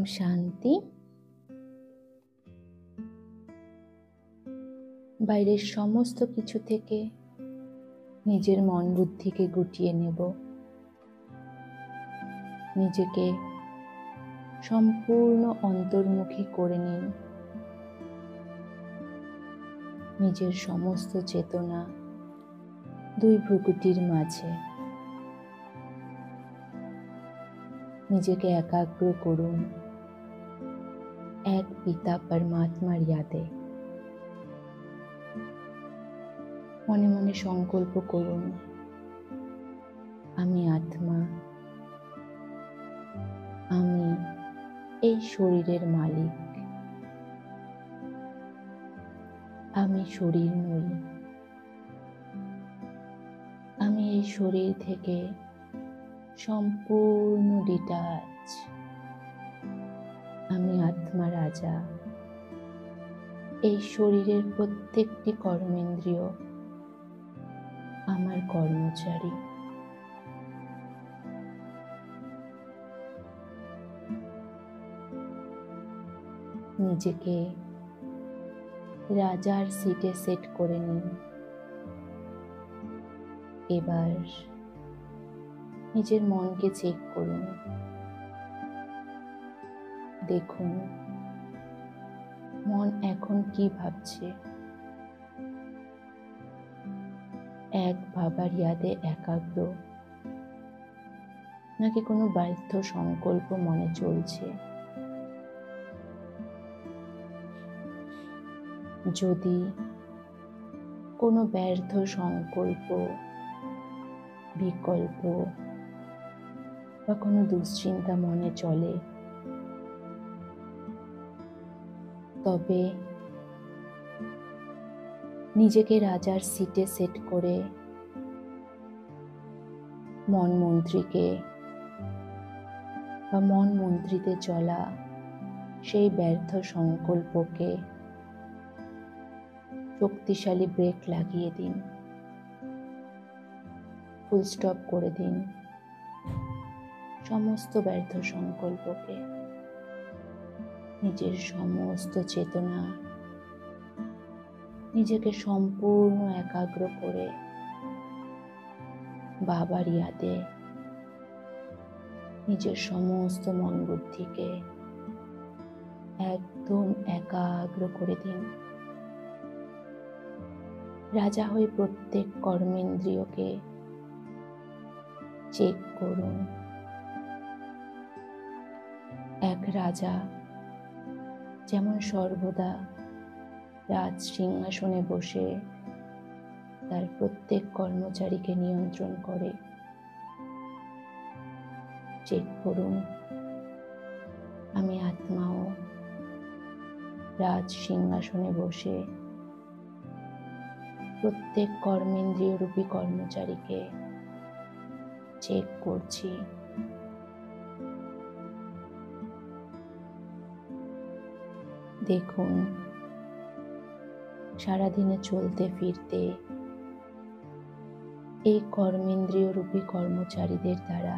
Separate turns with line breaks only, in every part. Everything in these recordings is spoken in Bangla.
ওম শান্তি। বাইরের সমস্ত কিছু থেকে নিজের মন বুদ্ধিকে গুটিয়ে নেব। নিজেকে সম্পূর্ণ অন্তর্মুখী করে নিন। নিজের সমস্ত চেতনা দুই ভ্রুকুটির মাঝে। নিজেকে একাগ্র করুন এক পিতা পরমাত্মার ইয়াদে। মনে মনে সংকল্প করুন, আমি আত্মা, আমি এই শরীরের মালিক। আমি শরীর নই। আমি এই শরীর থেকে সম্পূর্ণ ডিটাচ। আমি আত্মা রাজা। এই শরীরের প্রত্যেকটি কর্মেন্দ্রিয় আমার কর্মচারী। নিজেকে রাজার সিটে সেট করে নিন। এবার নিজের মনকে চেক করুন। দেখুন মন এখন কি ভাবছে। এক ভাবার ইয়াদে একাগ্র, নাকি কোনো ব্যর্থ সংকল্প মনে চলছে? যদি কোনো ব্যর্থ সংকল্প, বিকল্প বা কোনো দুশ্চিন্তা মনে চলে, তবে নিজেকে রাজার সিটে সেট করে মন মন্ত্রীকে বা মন মন্ত্রীতে চলা সেই ব্যর্থ সংকল্পকে শক্তিশালী ব্রেক লাগিয়ে দিন। ফুল স্টপ করে দিন সমস্ত ব্যর্থ সংকল্পকে। নিজের সমস্ত চেতনা নিজেকে সম্পূর্ণ একাগ্র করে বাবার ইয়াদে নিজের সমস্ত মন বুদ্ধিকে একদম একাগ্র করে দিন। রাজা হয়ে প্রত্যেক কর্মেন্দ্রিয়কে চেক করুন। এক রাজা যেমন সর্বদা রাজ সিংহাসনে বসে তার প্রত্যেক কর্মচারীকে নিয়ন্ত্রণ করে, চেক করুন আমি আত্মাও রাজ সিংহাসনে বসে প্রত্যেক কর্মেন্দ্রিয় রূপী কর্মচারীকে চেক করছি। দেখুন সারাদিনে চলতে ফিরতে এই কর্মেন্দ্রিয় রূপী কর্মচারীদের দ্বারা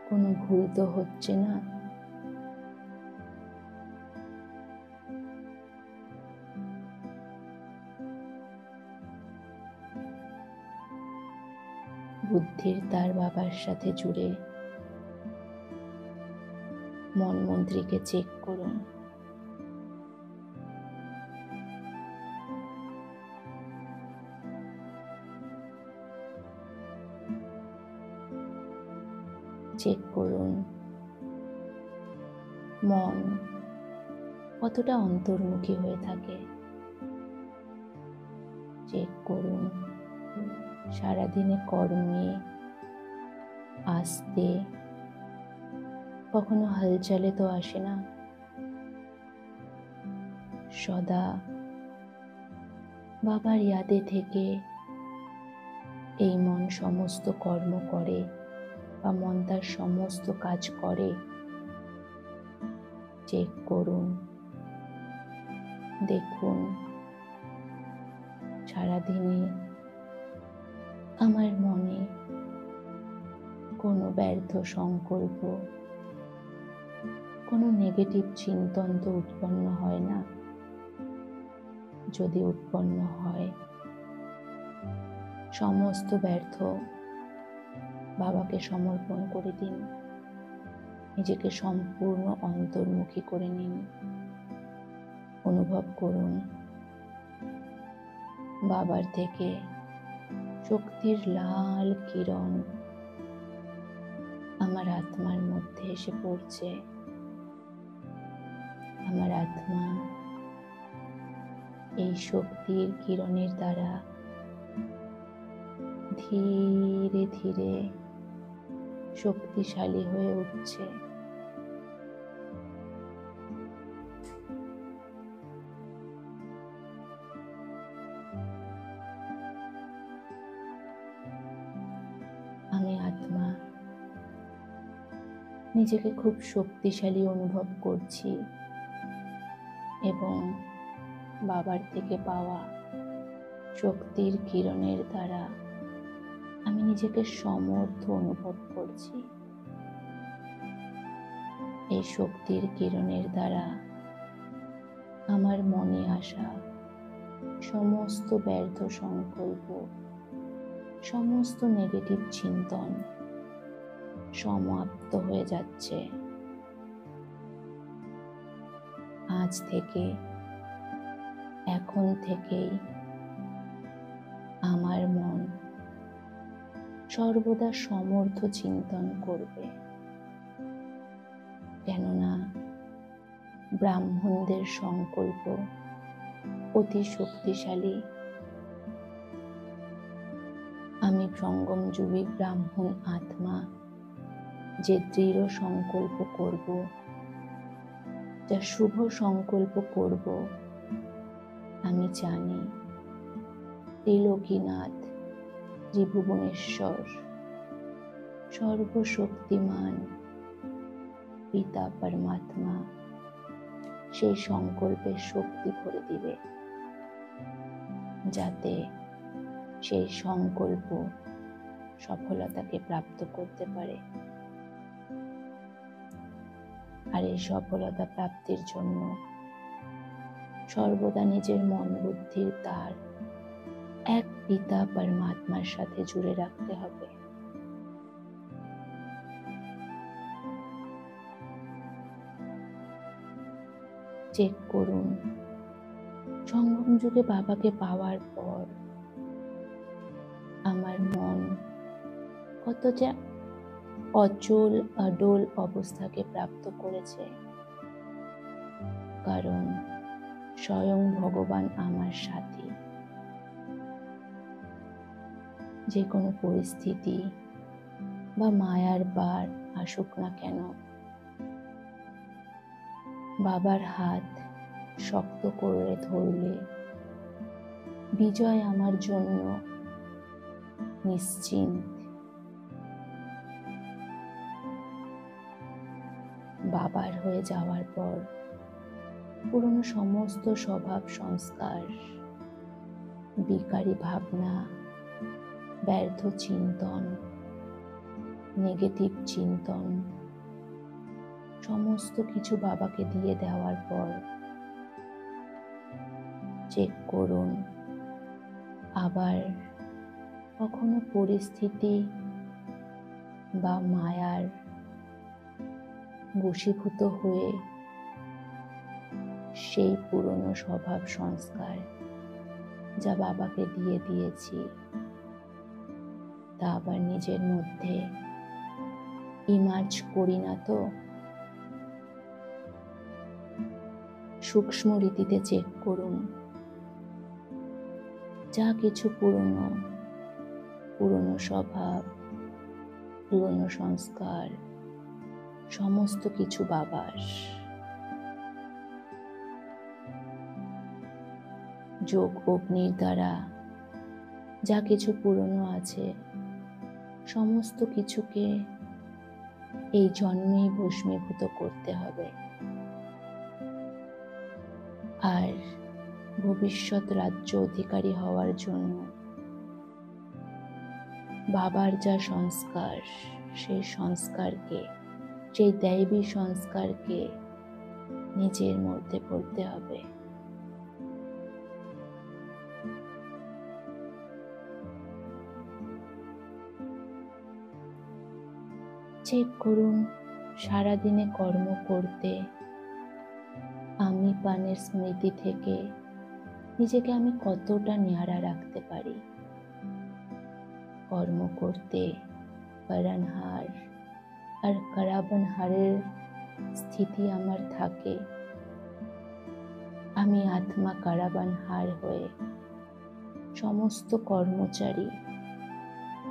কোনো ভুল তো হচ্ছে না? বুদ্ধির তার বাবার সাথে জুড়ে মন মন্ত্রীকে চেক করুন। চেক করুন মন কতটা অন্তর্মুখী হয়ে থাকে। চেক করুন সারাদিনে কর্মে আসতে কখনো হালচালে তো আসে না। সদা বাবার ইয়াদে থেকে এই মন সমস্ত কর্ম করে বা মন তার সমস্ত কাজ করে। চেক করুন, দেখুন সারাদিনে আমার মনে কোনো ব্যর্থ সংকল্প কোনো নেগেটিভ চিন্তন তো উৎপন্ন হয় না। যদি উৎপন্ন হয়, সমস্ত ব্যর্থ বাবাকে সমর্পণ করে দিন। নিজেকে সম্পূর্ণ অন্তর্মুখী করে নিন। অনুভব করুন বাবার থেকে শক্তির লাল কিরণ আমার আত্মার মধ্যে এসে পড়ছে। আমার আত্মা এই শক্তির কিরণের দ্বারা ধীরে ধীরে শক্তিশালী হয়ে উঠছে। আমি আত্মা নিজেকে খুব শক্তিশালী অনুভব করছি এবং বাবার থেকে পাওয়া শক্তির কিরণের দ্বারা আমি নিজেকে সমর্থ অনুভব করছি। এই শক্তির কিরণের দ্বারা আমার মনে আসা সমস্ত ব্যর্থ সংকল্প, সমস্ত নেগেটিভ চিন্তন সমাপ্ত হয়ে যাচ্ছে। আজ থেকে, এখন থেকেই আমার মন সর্বদা সমর্থ চিন্তন করবে, কেননা ব্রাহ্মণদের সংকল্প অতি শক্তিশালী। আমি সঙ্গমযুগী ব্রাহ্মণ আত্মা যে দৃঢ় সংকল্প করব, যা শুভ সংকল্প করব, আমি জানি ত্রিলোকীনাথ ত্রিভুবনেশ্বর সর্বশক্তিমান পিতা পরমাত্মা সেই সংকল্পের শক্তি ভরে দিবে, যাতে সেই সংকল্প সফলতাকে প্রাপ্ত করতে পারে। আর এই সফলতা প্রাপ্তির জন্য সর্বদা নিজের মন বুদ্ধির তার এক পিতা পরমাত্মার সাথে জুড়ে রাখতে হবে। চেক করুন, সঙ্গম যুগে বাবাকে পাওয়ার পর আমার মন কত যে অচল অডল অবস্থাকে প্রাপ্ত করেছে, কারণ স্বয়ং ভগবান আমার সাথী। যে কোনো পরিস্থিতি বা মায়ার বার আসুক না কেন, বাবার হাত শক্ত করে ধরলে বিজয় আমার জন্য নিশ্চিন্ত। বাবার হয়ে যাওয়ার পর পুরনো সমস্ত স্বভাব সংস্কার, বিকারী ভাবনা, ব্যর্থ চিন্তন, নেগেটিভ চিন্তন সমস্ত কিছু বাবাকে দিয়ে দেওয়ার পর চেক করুন আবার কখনো পরিস্থিতি বা মায়ার বশীভূত হয়ে সেই পুরনো স্বভাব সংস্কার যা বাবাকে দিয়ে দিয়েছি তা আবার নিজের মধ্যে ইমার্জ করি না তো। সূক্ষ্ম রীতিতে চেক করুন, যা কিছু পুরনো স্বভাব, পুরনো সংস্কার সমস্ত কিছু বাবার। যোগ অগ্নির দ্বারা যা কিছু পুরনো আছে সমস্ত কিছুকে এই জন্মেই ভস্মীভূত করতে হবে। আর ভবিষ্যৎ রাজ্য অধিকারী হওয়ার জন্য বাবার যা সংস্কার, সেই সংস্কারকে, সেই দৈবী সংস্কারকে নিজের মধ্যে পড়তে হবে। চেক করুন সারাদিনে কর্ম করতে আমি পানের স্মৃতি থেকে নিজেকে আমি কতটা ন্যাড়া রাখতে পারি। কর্ম করতে করণহার আর করাবনহারের স্থিতি আমার থাকে। আমি আত্মা কারাবানহার হয়ে সমস্ত কর্মচারী,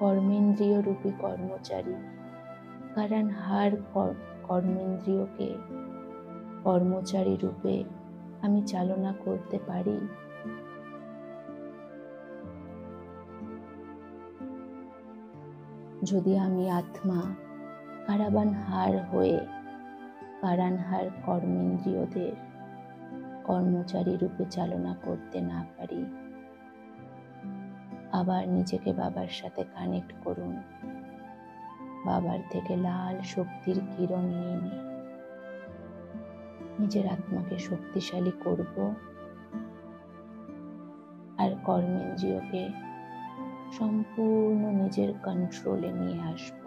কর্মেন্দ্রিয় রূপী কর্মচারী কারণহার কর্মেন্দ্রিয়কে কর্মচারী রূপে আমি চালনা করতে পারি। যদি আমি আত্মা কারাবানহার হয়ে কারণহার কর্মেন্দ্রিয়দের কর্মচারী রূপে চালনা করতে না পারি, আবার নিজেকে বাবার সাথে কানেক্ট করুন। বাবার থেকে লাল শক্তির কিরণ নিয়ে নিজের আত্মাকে শক্তিশালী করব আর কর্মেন্দ্রিয়কে সম্পূর্ণ নিজের কন্ট্রোলে নিয়ে আসব।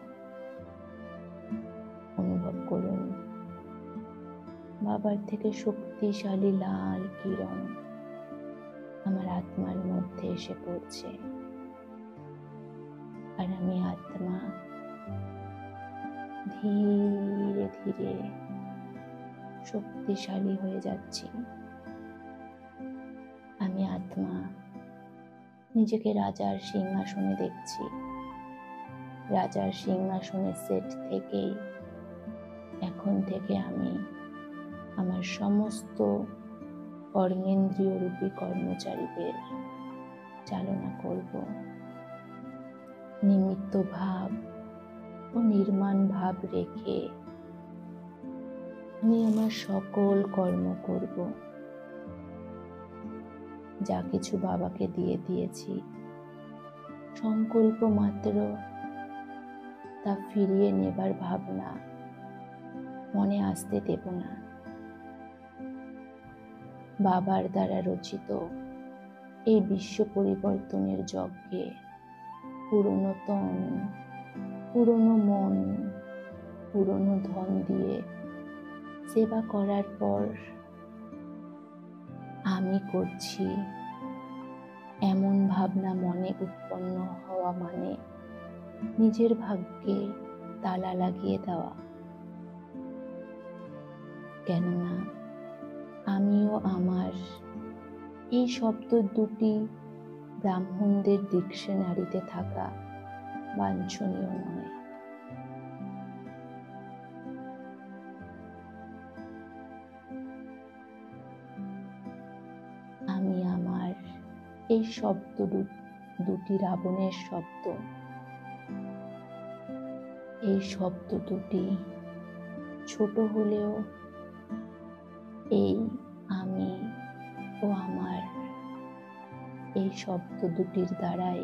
অনুভব করুন বাবার থেকে শক্তিশালী লাল কিরণ আমার আত্মার মধ্যে এসে পড়ছে, আর আমি আত্মা ধীরে ধীরে শক্তিশালী হয়ে যাচ্ছি। আমি আত্মা নিজেকে রাজার সিংহাসনে দেখছি। রাজার সিংহাসনে সেট থেকেই এখন থেকে আমি আমার সমস্ত কর্মেন্দ্রিয় রূপী কর্মচারীদের চালনা করব। নিমিত্ত ভাব ও নির্মাণ ভাব রেখে আমি আমার সকল কর্ম করব। যা কিছু বাবাকে দিয়ে দিয়েছি সংকল্প মাত্র তা ফিরিয়ে নেবার ভাবনা মনে আসতে দেব না। বাবার দ্বারা রচিত এই বিশ্ব পরিবর্তনের যজ্ঞে পুরনো তন, পুরনো মন, পুরনো ধন দিয়ে সেবা করার পর আমি করছি এমন ভাবনা মনে উৎপন্ন হওয়া মানে নিজের ভাগ্যে তালা লাগিয়ে দেওয়া। কেননা আমিও আমার এই শব্দ দুটি ব্রাহ্মণদের ডিকশনারিতে থাকা বাঞ্ছনীয় নয়। আমি আমার এই শব্দ দুটি রাবণের শব্দ। এই শব্দ দুটি ছোট হলেও এই আমি ও আমার এই শব্দ দুটির দ্বারাই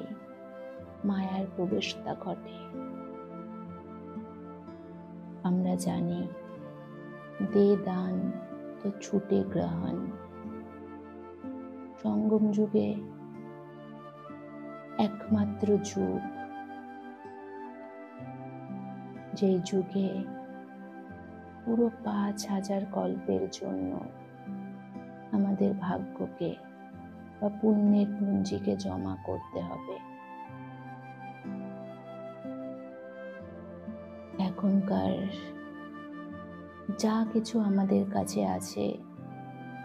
মায়ার প্রবেশতা ঘটে। আমরা জানি দে দান তো ছুটে গ্রহণ। সঙ্গম যুগে একমাত্র যুগ, যেই যুগে পুরো 5000 কল্পের জন্য আমাদের ভাগ্যকে বা পুণ্যের পুঞ্জিকে জমা করতে হবে। এখনকার যা কিছু আমাদের কাছে আছে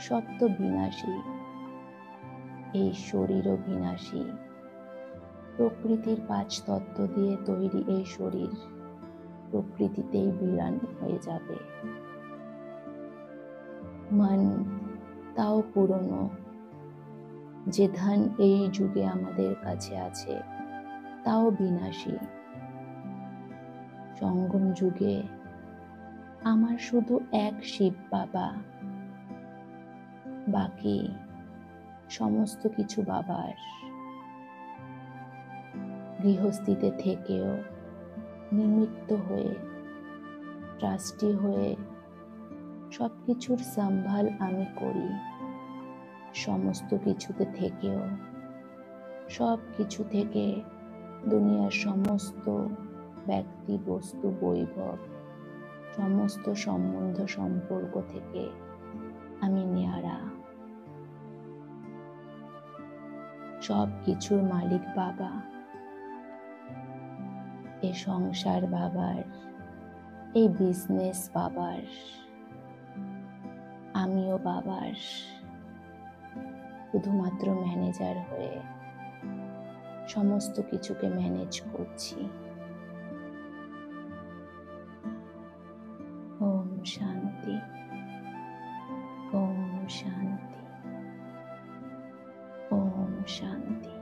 সব তো বিনাশী। এই শরীরও বিনাশী। প্রকৃতির 5 তত্ত্ব দিয়ে তৈরি এই শরীর প্রকৃতিতেই বিলীন হয়ে যাবে। মন তাও পুরনো। যে ধন এই যুগে আমাদের কাছে আছে তাও বিনাশী। সঙ্গম যুগে আমার শুধু এক শিব বাবা, বাকি সমস্ত কিছু বাবার। গৃহস্থিতে থেকেও নিমিত্ত হয়ে, ট্রাস্টি হয়ে সবকিছুর সম্ভাল আমি করি, সমস্ত কিছুতে থেকেও, সব কিছু থেকে, দুনিয়ার সমস্ত ব্যক্তি, বস্তু, বৈভব, সমস্ত সম্বন্ধ সম্পর্ক থেকে আমি নিয়ারা। সব কিছুর মালিক বাবা। এ সংসার বাবার, এই বিজনেস বাবার, আমিও বাবার, শুধুমাত্র ম্যানেজার হয়ে সমস্ত কিছুকে ম্যানেজ করছি। ওম শান্তি, ওম শান্তি, ওম শান্তি।